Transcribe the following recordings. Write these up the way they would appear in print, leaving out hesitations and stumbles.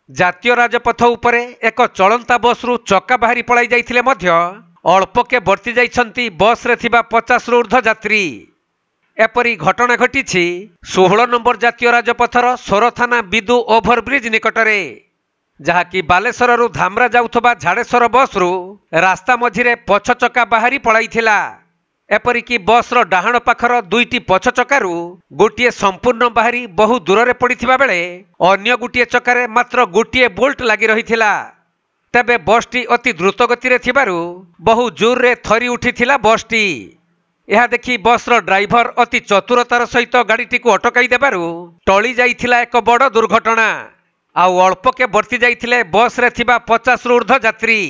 ଜାତୀୟ ରାଜପଥ ଉପରେ ଏକ ଚଳନ୍ତା ବସ୍ରୁ ଚକା ବାହାରି ପଳାଇ ଯାଇଥିଲେ ମଧ୍ୟ ଅଳ୍ପକେ ବର୍ତ୍ତି ଯାଇଛନ୍ତି ବସ୍ରେ ଥିବା 50ରୁ ଉର୍ଦ୍ଧ୍ୱ ଯାତ୍ରୀ। ଏପରି ଘଟଣା ଘଟିଛି 16 ନମ୍ବର ଜାତୀୟ ରାଜପଥର ସୋର ଥାନା ବିଦୁ ଓଭରବ୍ରିଜ ନିକଟରେ, ଯାହାକି ବାଲେଶ୍ୱରରୁ ଧାମରା ଯାଉଥିବା ଝାଡେଶ୍ୱର ବସ୍ରୁ ରାସ୍ତା ମଝିରେ ପଛ ଚକା ବାହାରି ପଳାଇଥିଲା। ଏପରିକି ବସ୍ର ଡାହାଣ ପାଖର ଦୁଇଟି ପଛ ଚକାରୁ ଗୋଟିଏ ସମ୍ପୂର୍ଣ୍ଣ ବାହାରି ବହୁ ଦୂରରେ ପଡ଼ିଥିବା ବେଳେ ଅନ୍ୟ ଗୋଟିଏ ଚକାରେ ମାତ୍ର ଗୋଟିଏ ବୋଲ୍ଟ ଲାଗି ରହିଥିଲା। ତେବେ ବସ୍ଟି ଅତି ଦ୍ରୁତ ଗତିରେ ଥିବାରୁ ବହୁ ଜୋରରେ ଥରି ଉଠିଥିଲା ବସ୍ଟି। ଏହା ଦେଖି ବସ୍ର ଡ୍ରାଇଭର ଅତି ଚତୁରତାର ସହିତ ଗାଡ଼ିଟିକୁ ଅଟକାଇ ଦେବାରୁ ଟଳି ଯାଇଥିଲା ଏକ ବଡ଼ ଦୁର୍ଘଟଣା। ଆଉ ଅଳ୍ପକେ ବର୍ତ୍ତି ଯାଇଥିଲେ ବସ୍ରେ ଥିବା 50ରୁ ଉର୍ଦ୍ଧ୍ୱ ଯାତ୍ରୀ।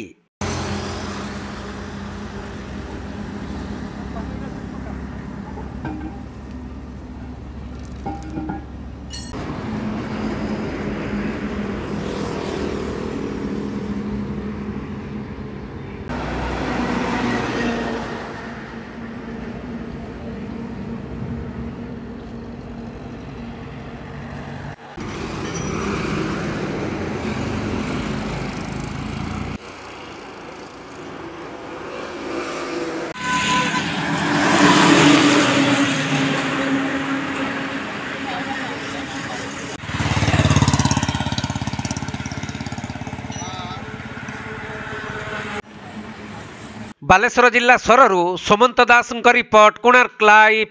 ବାଲେଶ୍ୱର ଜିଲ୍ଲା ସୋରରୁ ସୁମନ୍ତ ଦାସଙ୍କ ରିପୋର୍ଟ, କୋଣାର୍କ ଲାଇଭ୍।